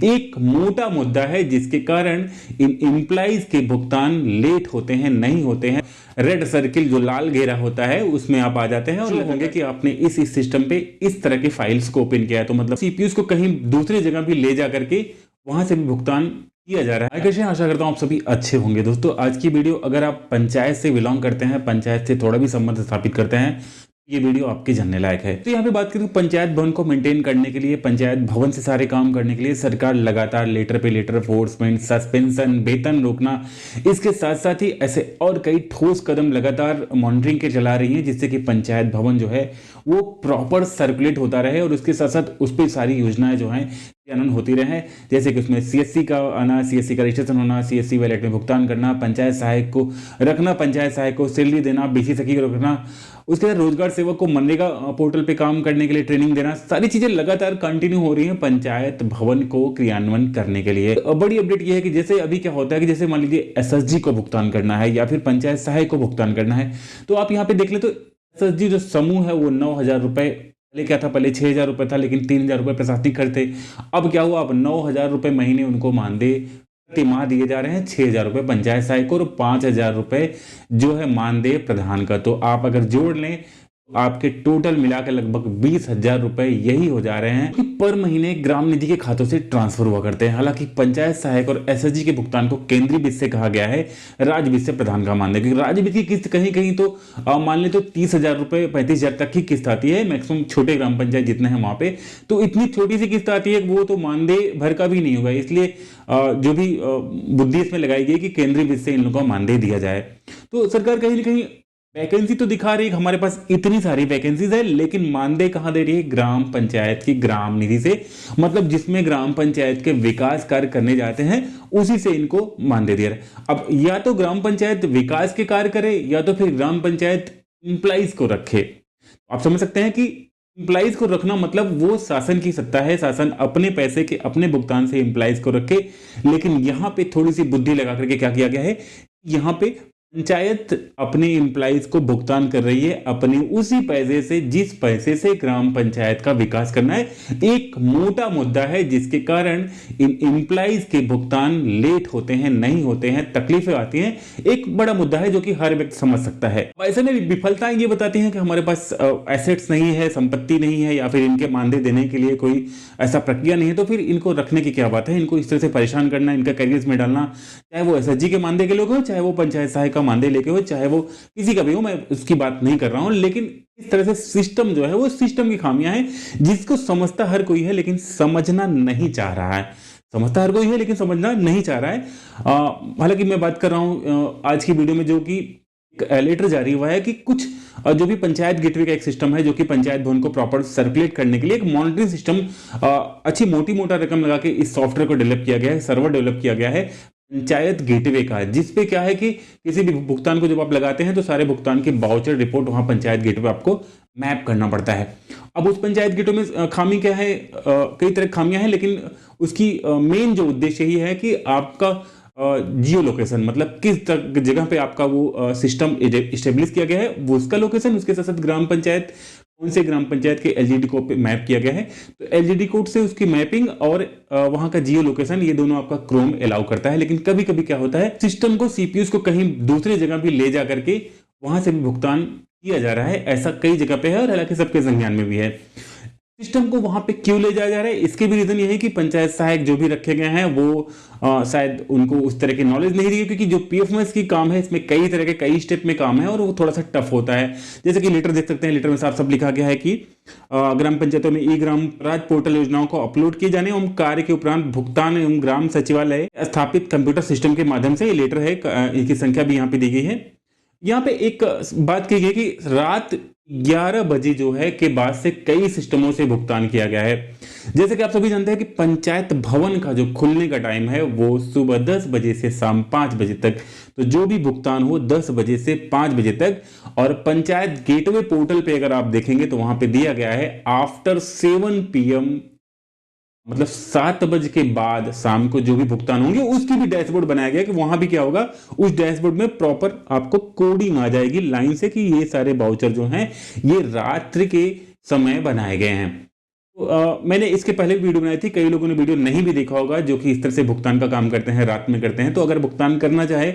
एक मोटा मुद्दा है जिसके कारण इन एम्प्लॉइज के भुगतान लेट होते हैं, नहीं होते हैं। रेड सर्किल जो लाल घेरा होता है उसमें आप आ जाते हैं और लगेंगे कि आपने इस सिस्टम पे इस तरह के फाइल्स को ओपन किया है, तो मतलब सीपीयूज को कहीं दूसरी जगह भी ले जा करके वहां से भी भुगतान किया जा रहा है। कैसे आशा करता हूं आप सभी अच्छे होंगे। दोस्तों आज की वीडियो, अगर आप पंचायत से बिलोंग करते हैं, पंचायत से थोड़ा भी संबंध स्थापित करते हैं, ये वीडियो आपके जानने लायक है। तो यहाँ पे बात करें पंचायत भवन को मेंटेन करने के लिए, पंचायत भवन से सारे काम करने के लिए सरकार लगातार लेटर पे लेटर, फोर्समेंट, सस्पेंशन, वेतन रोकना, इसके साथ साथ ही ऐसे और कई ठोस कदम लगातार मॉनिटरिंग के चला रही है, जिससे कि पंचायत भवन जो है वो प्रॉपर सर्कुलेट होता रहे और उसके साथ साथ उस पर सारी योजनाएं जो हैं क्रियान्वयन होती रहे। जैसे कि उसमें सीएससी का आना, सीएससी का रजिस्ट्रेशन होना, सीएससी वैलेट में भुगतान करना, पंचायत सहायक को रखना, पंचायत सहायक को सैलरी देना, बीसी सखी को रखना, उसके बाद रोजगार सेवक को मनरेगा पोर्टल पे काम करने के लिए ट्रेनिंग देना, सारी चीजें लगातार कंटिन्यू हो रही हैं पंचायत भवन को क्रियान्वयन करने के लिए। बड़ी अपडेट ये है कि जैसे अभी क्या होता है कि जैसे मान लीजिए एसएसजी को भुगतान करना है या फिर पंचायत सहायक को भुगतान करना है, तो आप यहाँ पे देख ले तो एसएसजी जो समूह है वो 9,000 रुपए, पहले क्या था, पहले 6,000 रुपए था, लेकिन 3,000 रुपए प्रशासनिक खर्च थे। अब क्या हुआ, अब 9,000 रुपए महीने उनको मानदेय प्रति माह दिए जा रहे हैं, 6,000 रुपए पंचायत सहायक को और 5,000 रुपए जो है मानदेय प्रधान का। तो आप अगर जोड़ लें तो आपके टोटल मिलाकर लगभग 20,000 रुपए यही हो जा रहे हैं कि पर महीने ग्राम निधि के खातों से ट्रांसफर हुआ करते हैं। हालांकि पंचायत सहायक और एसएसजी के भुगतान को केंद्रीय वित्त से कहा गया है, राज्य वित्त से प्रधान का मानदेय, क्योंकि राज्य वित्त की किस्त कहीं कहीं तो मान ले तो 30,000 रुपए 35,000 तक की किस्त आती है, मैक्सिमम छोटे ग्राम पंचायत जितने हैं वहां पे तो इतनी छोटी सी किस्त आती है, वो तो मानदेय भर का भी नहीं होगा। इसलिए जो भी बुद्धि इसमें लगाई गई कि केंद्रीय वित्त से इन लोगों को मानदेय दिया जाए। तो सरकार कहीं ना कहीं वैकेंसी तो दिखा रही है, हमारे पास इतनी सारी वैकेंसीज है, लेकिन मानदेय कहां दे रही है, ग्राम पंचायत की ग्राम निधि से, मतलब जिसमें ग्राम पंचायत के विकास कार्य करने जाते हैं उसी से इनको मानदेय दे रहा है। अब या तो ग्राम पंचायत विकास के कार्य करे या तो फिर ग्राम पंचायत इंप्लाइज को रखे। आप समझ सकते हैं कि इंप्लाइज को रखना मतलब वो शासन की सत्ता है, शासन अपने पैसे के अपने भुगतान से इंप्लाइज को रखे। लेकिन यहां पे थोड़ी सी बुद्धि लगा करके क्या किया गया है, यहां पे पंचायत अपने एम्प्लॉइज को भुगतान कर रही है अपने उसी पैसे से जिस पैसे से ग्राम पंचायत का विकास करना है। एक मोटा मुद्दा है जिसके कारण इन एम्प्लॉइज के भुगतान लेट होते हैं, नहीं होते हैं, तकलीफें आती हैं। एक बड़ा मुद्दा है जो कि हर व्यक्ति समझ सकता है। ऐसे में विफलताएं ये बताती हैं कि हमारे पास एसेट्स नहीं है, संपत्ति नहीं है, या फिर इनके मानदेय देने के लिए कोई ऐसा प्रक्रिया नहीं है, तो फिर इनको रखने की क्या बात है, इनको इस तरह से परेशान करना, इनका कैरियर में डालना, चाहे वो एसएसजी के मानदेय के लोग हो, चाहे वो पंचायत सहायक का मानदेय लेके हो, चाहे वो किसी का भी हो, मैं उसकी बात नहीं कर रहा हूं। लेकिन इस तरह से सिस्टम जो है वो सिस्टम की खामियां हैं जिसको समझता हर कोई है लेकिन समझना नहीं चाह रहा है। समझता हर कोई है लेकिन समझना नहीं चाह रहा है। हालांकि मैं बात कर रहा हूं आज की वीडियो में जो कि लेटर जारी हुआ है कि कुछ जो भी पंचायत गेटवे का एक सिस्टम है जो कि पंचायत भवन को प्रॉपर सर्कुलेट करने के लिए एक मॉनिटरिंग सिस्टम अच्छी मोटी मोटा रकम लगा के इस सॉफ्टवेयर को डेवलप किया गया है, सर्वर डेवलप किया गया है पंचायत गेटवे का, जिसपे क्या है कि किसी भी भुगतान को जब आप लगाते हैं तो सारे भुगतान की बाउचर रिपोर्ट वहां पंचायत गेटवे आपको मैप करना पड़ता है। अब उस पंचायत गेटवे में खामी क्या है, कई तरह की खामियां हैं, लेकिन उसकी मेन जो उद्देश्य ही है कि आपका जियो लोकेशन, मतलब किस जगह पे आपका वो सिस्टम इस्टेब्लिश किया गया है वो उसका लोकेशन, उसके साथ साथ ग्राम पंचायत कौन से ग्राम पंचायत के एलजीडी कोड पे मैप किया गया है, तो एलजीडी कोड से उसकी मैपिंग और वहां का जियो लोकेशन, ये दोनों आपका क्रोम अलाउ करता है। लेकिन कभी कभी क्या होता है, सिस्टम को सीपीयूज को कहीं दूसरी जगह भी ले जा करके वहां से भी भुगतान किया जा रहा है, ऐसा कई जगह पे है और हालांकि सबके संज्ञान में भी है। सिस्टम को वहां पे क्यों ले जाया जा रहा है, इसके भी रीजन ये है कि पंचायत सहायक जो भी रखे गए हैं वो शायद उनको उस तरह की नॉलेज नहीं दी है, क्योंकि जो पीएफएमएस की काम है इसमें कई तरह के कई स्टेप में काम है और वो थोड़ा सा टफ होता है। जैसे कि लेटर देख सकते हैं, लेटर में साफ साफ लिखा गया है कि ग्राम पंचायतों में ई ग्राम राज पोर्टल योजनाओं को अपलोड किए जाने एवं कार्य के उपरांत भुगतान एवं ग्राम सचिवालय स्थापित कंप्यूटर सिस्टम के माध्यम से, ये लेटर है, इनकी संख्या भी यहाँ पे दी गई है। यहाँ पे एक बात की गई कि रात 11 बजे जो है के बाद से कई सिस्टमों से भुगतान किया गया है। जैसे कि आप सभी जानते हैं कि पंचायत भवन का जो खुलने का टाइम है वो सुबह 10 बजे से शाम 5 बजे तक, तो जो भी भुगतान हो 10 बजे से 5 बजे तक। और पंचायत गेटवे पोर्टल पे अगर आप देखेंगे तो वहां पे दिया गया है आफ्टर 7 PM, मतलब 7 बजे के बाद शाम को जो भी भुगतान होंगे उसकी भी डैशबोर्ड बनाया गया कि वहां भी क्या होगा, उस डैशबोर्ड में प्रॉपर आपको कोडिंग आ जाएगी लाइन से कि ये सारे बाउचर जो हैं ये रात्रि के समय बनाए गए हैं। मैंने इसके पहले भी वीडियो बनाई थी, कई लोगों ने वीडियो नहीं भी देखा होगा, जो कि इस तरह से भुगतान का काम करते हैं, रात में करते हैं। तो अगर भुगतान करना चाहे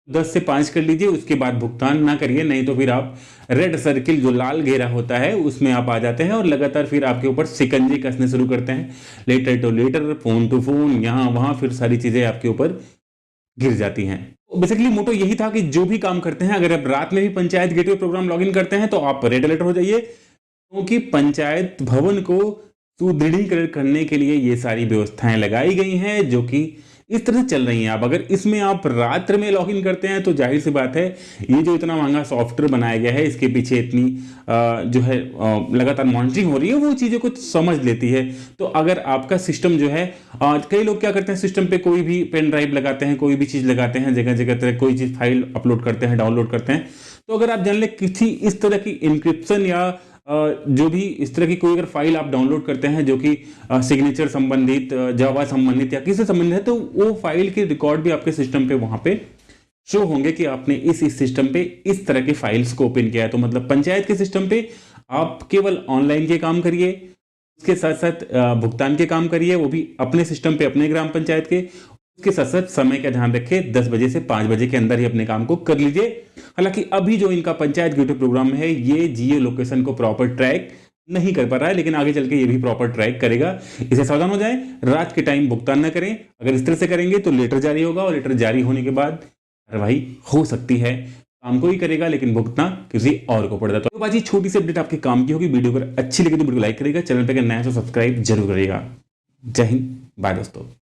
10 से 5 कर लीजिए, उसके बाद भुगतान ना करिए, नहीं तो फिर आप रेड सर्किल जो लाल घेरा होता है उसमें आप आ जाते हैं और लगातार फिर आपके ऊपर शिकंजे कसने शुरू करते हैं। Letter to letter, phone to phone, यहाँ वहां फिर सारी चीजें आपके ऊपर गिर जाती हैं। बेसिकली मोटो यही था कि जो भी काम करते हैं, अगर आप रात में भी पंचायत गेटवे प्रोग्राम लॉगिन करते हैं तो आप रेड अलर्ट हो जाइए, क्योंकि पंचायत भवन को सुदृढ़ीकरण करने के लिए ये सारी व्यवस्थाएं लगाई गई हैं, जो कि इस तरह से चल रही हैं। अब अगर इसमें आप रात्र में लॉगिन करते हैं तो जाहिर सी बात है, ये जो इतना महंगा सॉफ्टवेयर बनाया गया है, इसके पीछे इतनी जो है लगातार मॉनिटरिंग हो रही है, वो चीज़ों को समझ लेती है। तो अगर आपका सिस्टम जो है, कई लोग क्या करते हैं, सिस्टम पे कोई भी पेन ड्राइव लगाते हैं, कोई भी चीज़ लगाते हैं, जगह जगह तरह कोई चीज़ फाइल अपलोड करते हैं, डाउनलोड करते हैं। तो अगर आप जान लें किसी इस तरह की इंक्रिप्शन या जो भी इस तरह की कोई अगर फाइल आप डाउनलोड करते हैं जो कि सिग्नेचर संबंधित, जावा संबंधित या किसी संबंधित है, तो वो फाइल के रिकॉर्ड भी आपके सिस्टम पे वहां पे शो होंगे कि आपने इस सिस्टम पे इस तरह के फाइल्स को ओपन किया है। तो मतलब पंचायत के सिस्टम पे आप केवल ऑनलाइन के काम करिए, उसके साथ साथ भुगतान के काम करिए, वो भी अपने सिस्टम पे, अपने ग्राम पंचायत के। उसके साथ साथ समय का ध्यान रखें, 10 बजे से 5 बजे के अंदर ही अपने काम को कर लीजिए। हालांकि अभी जो इनका पंचायत गेटवे प्रोग्राम है, ये जियो लोकेशन को प्रॉपर ट्रैक नहीं कर पा रहा है, लेकिन आगे चल के ये भी प्रॉपर ट्रैक करेगा। इसे सावधान हो जाए, रात के टाइम भुगतान न करें। अगर इस तरह से करेंगे तो लेटर जारी होगा, और लेटर जारी होने के बाद कार्रवाई हो सकती है। काम को ही करेगा लेकिन भुगतना किसी और को पड़ जाता है। तो बाजी छोटी सी अपडेट आपके काम की होगी। वीडियो अगर अच्छी लगी तो वीडियो को लाइक करेगा, चैनल पर नया तो सब्सक्राइब जरूर करेगा। जय हिंद, बाय दोस्तों।